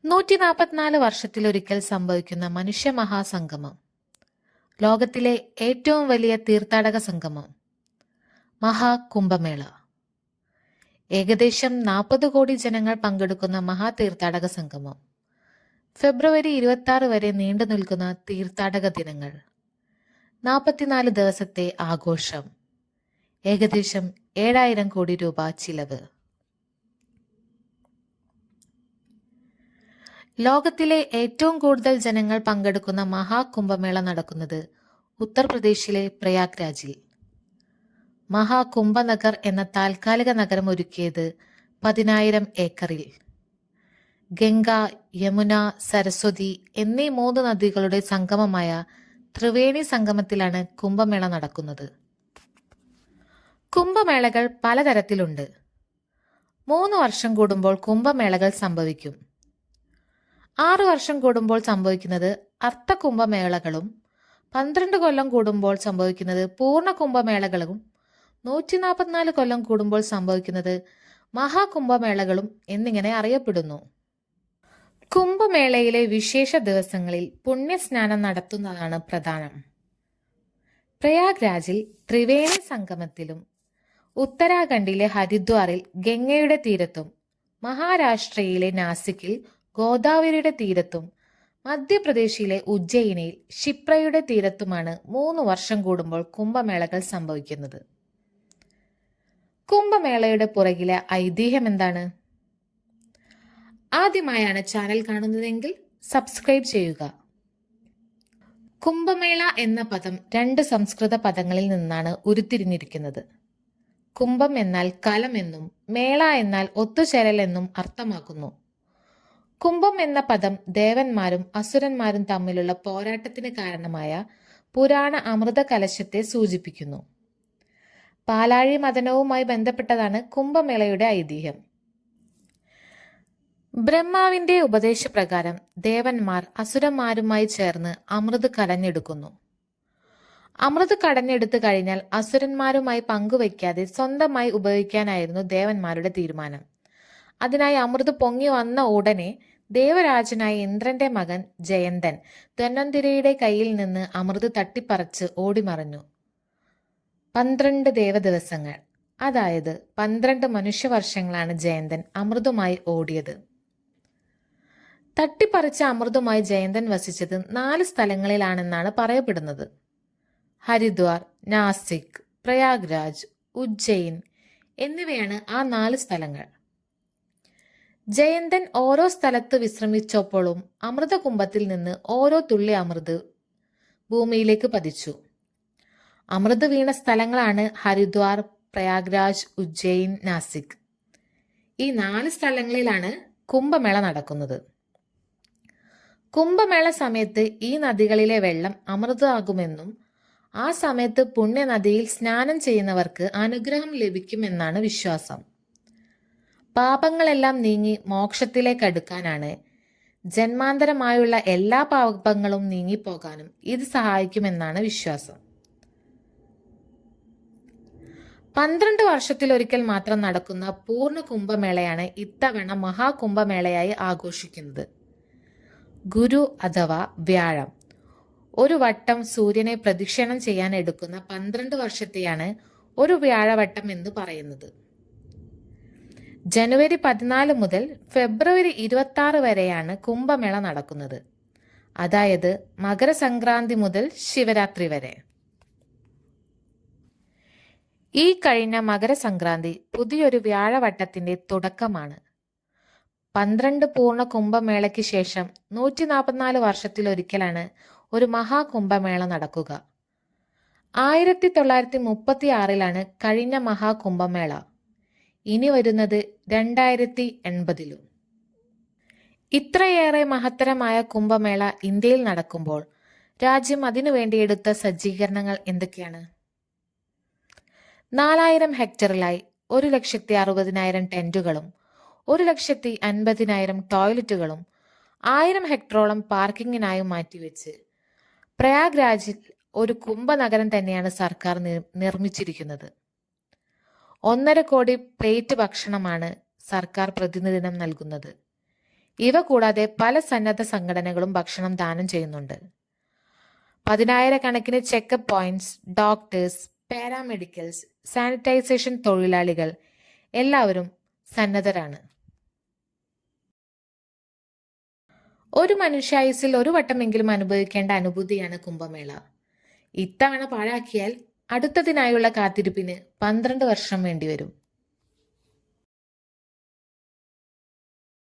144 വർഷത്തിലൊരിക്കൽ സംഭവിക്കുന്ന മനുഷ്യ മഹാസംഗമം, ലോകത്തിലെ ഏറ്റവും വലിയ തീർത്ഥാടക സംഗമം, മഹാകുംഭമേള. ഏകദേശം 40 കോടി ജനങ്ങൾ പങ്കെടുക്കുന്ന മഹാതീർത്ഥാടക സംഗമം. ഫെബ്രുവരി 26 വരെ നീണ്ടു നിൽക്കുന്ന തീർത്ഥാടക ദിനങ്ങൾ. 44 ദിവസത്തെ ആഘോഷം. ഏകദേശം 7000 കോടി രൂപ ചിലവ്. ലോകത്തിലെ ഏറ്റവും കൂടുതൽ ജനങ്ങൾ പങ്കെടുക്കുന്ന മഹാകുംഭമേള നടക്കുന്നത് ഉത്തർപ്രദേശിലെ പ്രയാഗ്രാജിൽ. മഹാകുംഭനഗർ എന്ന താൽക്കാലിക നഗരം ഒരുക്കിയത് 10,000 ഏക്കറിൽ. ഗംഗ, യമുന, സരസ്വതി എന്നീ 3 നദികളുടെ സംഗമമായ ത്രിവേണി സംഗമത്തിലാണ് കുംഭമേള നടക്കുന്നത്. കുംഭമേളകൾ പലതരത്തിലുണ്ട്. 3 വർഷം കൂടുമ്പോൾ കുംഭമേളകൾ സംഭവിക്കും. 6 വർഷം കൂടുമ്പോൾ സംഭവിക്കുന്നത് അർദ്ധകുംഭമേളകളും 12 കൊല്ലം കൂടുമ്പോൾ സംഭവിക്കുന്നത് പൂർണ്ണ കുംഭമേളകളും 144 കൊല്ലം കൂടുമ്പോൾ സംഭവിക്കുന്നത് മഹാകുംഭമേളകളും എന്നിങ്ങനെ അറിയപ്പെടുന്നു. കുംഭമേളയിലെ വിശേഷ ദിവസങ്ങളിൽ പുണ്യസ്നാനം നടത്തുന്നതാണ് പ്രധാനം. പ്രയാഗ്രാജിൽ ത്രിവേണി സംഗമത്തിലും ഉത്തരാഖണ്ഡിലെ ഹരിദ്വാറിൽ ഗംഗയുടെ തീരത്തും മഹാരാഷ്ട്രയിലെ നാസിക്കിൽ ഗോദാവരിയുടെ തീരത്തും മധ്യപ്രദേശിലെ ഉജ്ജയിനിയിൽ ക്ഷിപ്രയുടെ തീരത്തുമാണ് 3 വർഷം കൂടുമ്പോൾ കുംഭമേളകൾ സംഭവിക്കുന്നത്. കുംഭമേളയുടെ പുറകിലെ ഐതിഹ്യം എന്താണ്? ആദ്യമായാണ് ചാനൽ കാണുന്നതെങ്കിൽ സബ്സ്ക്രൈബ് ചെയ്യുക. കുംഭമേള എന്ന പദം 2 സംസ്കൃത പദങ്ങളിൽ നിന്നാണ് ഉരുത്തിരിഞ്ഞിരിക്കുന്നത്. കുംഭം എന്നാൽ കലം എന്നും മേള എന്നാൽ ഒത്തുചേരൽ എന്നും അർത്ഥമാക്കുന്നു. കുംഭം എന്ന പദം ദേവന്മാരും അസുരന്മാരും തമ്മിലുള്ള പോരാട്ടത്തിന് കാരണമായ പുരാണ അമൃത കലശത്തെ സൂചിപ്പിക്കുന്നു. പാലാഴി മദനവുമായി ബന്ധപ്പെട്ടതാണ് കുംഭമേളയുടെ ഐതിഹ്യം. ബ്രഹ്മാവിന്റെ ഉപദേശപ്രകാരം ദേവന്മാർ അസുരന്മാരുമായി ചേർന്ന് അമൃത് കടഞ്ഞെടുക്കുന്നു. അമൃത് കടഞ്ഞെടുത്തു കഴിഞ്ഞാൽ അസുരന്മാരുമായി പങ്കുവയ്ക്കാതെ സ്വന്തമായി ഉപയോഗിക്കാനായിരുന്നു ദേവന്മാരുടെ തീരുമാനം. അതിനായി അമൃത് പൊങ്ങി വന്ന ഉടനെ ദേവരാജനായ ഇന്ദ്രന്റെ മകൻ ജയന്തൻ ധന്വന്തിരിയുടെ കയ്യിൽ നിന്ന് അമൃത് തട്ടിപ്പറിച്ച് ഓടിമറഞ്ഞു. 12 ദേവദിവസങ്ങൾ, അതായത് 12 മനുഷ്യവർഷങ്ങളാണ് ജയന്തൻ അമൃതുമായി ഓടിയത്. തട്ടിപ്പറിച്ച അമൃതുമായി ജയന്തൻ വസിച്ചത് 4 സ്ഥലങ്ങളിലാണെന്നാണ് പറയപ്പെടുന്നത്. ഹരിദ്വാർ, നാസിക്, പ്രയാഗ്രാജ്, ഉജ്ജയിൻ എന്നിവയാണ് ആ 4 സ്ഥലങ്ങൾ. ജയന്തൻ ഓരോ സ്ഥലത്ത് വിശ്രമിച്ചപ്പോഴും അമൃതകുംഭത്തിൽ നിന്ന് ഓരോ തുള്ളി അമൃത് ഭൂമിയിലേക്ക് പതിച്ചു. അമൃത് വീണ സ്ഥലങ്ങളാണ് ഹരിദ്വാർ, പ്രയാഗ്രാജ്, ഉജ്ജയിൻ, നാസിക്. ഈ 4 സ്ഥലങ്ങളിലാണ് കുംഭമേള നടക്കുന്നത്. കുംഭമേള സമയത്ത് ഈ നദികളിലെ വെള്ളം അമൃതമാകുമെന്നും ആ സമയത്ത് പുണ്യനദിയിൽ സ്നാനം ചെയ്യുന്നവർക്ക് അനുഗ്രഹം ലഭിക്കുമെന്നാണ് വിശ്വാസം. പാപങ്ങളെല്ലാം നീങ്ങി മോക്ഷത്തിലേക്ക് അടുക്കാനാണ്. ജന്മാന്തരമായുള്ള എല്ലാ പാപങ്ങളും നീങ്ങിപ്പോകാനും ഇത് സഹായിക്കുമെന്നാണ് വിശ്വാസം. 12 വർഷത്തിലൊരിക്കൽ മാത്രം നടക്കുന്ന പൂർണ്ണ കുംഭമേളയാണ് ഇത്തവണ മഹാകുംഭമേളയായി ആഘോഷിക്കുന്നത്. ഗുരു അഥവാ വ്യാഴം ഒരു വട്ടം സൂര്യനെ പ്രദക്ഷിണം ചെയ്യാൻ എടുക്കുന്ന 12 വർഷത്തെയാണ് ഒരു വ്യാഴവട്ടം എന്ന് പറയുന്നത്. ജനുവരി 14 മുതൽ ഫെബ്രുവരി 26 വരെയാണ് കുംഭമേള നടക്കുന്നത്. അതായത് മകരസംക്രാന്തി മുതൽ ശിവരാത്രി വരെ. ഈ കഴിഞ്ഞ മകരസംക്രാന്തി പുതിയൊരു വ്യാഴവട്ടത്തിന്റെ തുടക്കമാണ്. 12 പൂർണ്ണ കുംഭമേളയ്ക്ക് ശേഷം 144 വർഷത്തിലൊരിക്കലാണ് ഒരു മഹാകുംഭമേള നടക്കുക. 1936 കഴിഞ്ഞ മഹാകുംഭമേള. ഇനി വരുന്നത് 2080. ഇത്രയേറെ മഹത്തരമായ കുംഭമേള ഇന്ത്യയിൽ നടക്കുമ്പോൾ രാജ്യം അതിനുവേണ്ടി എടുത്ത സജ്ജീകരണങ്ങൾ എന്തൊക്കെയാണ്? 4000 ഹെക്ടറിലായി 1,60,000 ടെന്റുകളും 1,50,000 ടോയ്ലറ്റുകളും 1000 ഹെക്ടറോളം പാർക്കിങ്ങിനായും മാറ്റിവെച്ച് പ്രയാഗ്രാജിൽ ഒരു കുംഭനഗരം തന്നെയാണ് സർക്കാർ നിർമ്മിച്ചിരിക്കുന്നത്. 1.5 കോടി പ്ലേറ്റ് ഭക്ഷണമാണ് സർക്കാർ പ്രതിദിനം നൽകുന്നത്. ഇവ കൂടാതെ പല സന്നദ്ധ സംഘടനകളും ഭക്ഷണം ദാനം ചെയ്യുന്നുണ്ട്. 10,000-കണക്കിന് checkup points, doctors, paramedicals, sanitisation തൊഴിലാളികൾ എല്ലാവരും സന്നദ്ധരാണ്. ഒരു മനുഷ്യായുസ്സിൽ ഒരു വട്ടമെങ്കിലും അനുഭവിക്കേണ്ട അനുഭൂതിയാണ് കുംഭമേള. ഇത്തവണ പാഴാക്കിയാൽ അടുത്തതിനായുള്ള കാത്തിരിപ്പിന് 12 വർഷം വേണ്ടിവരും.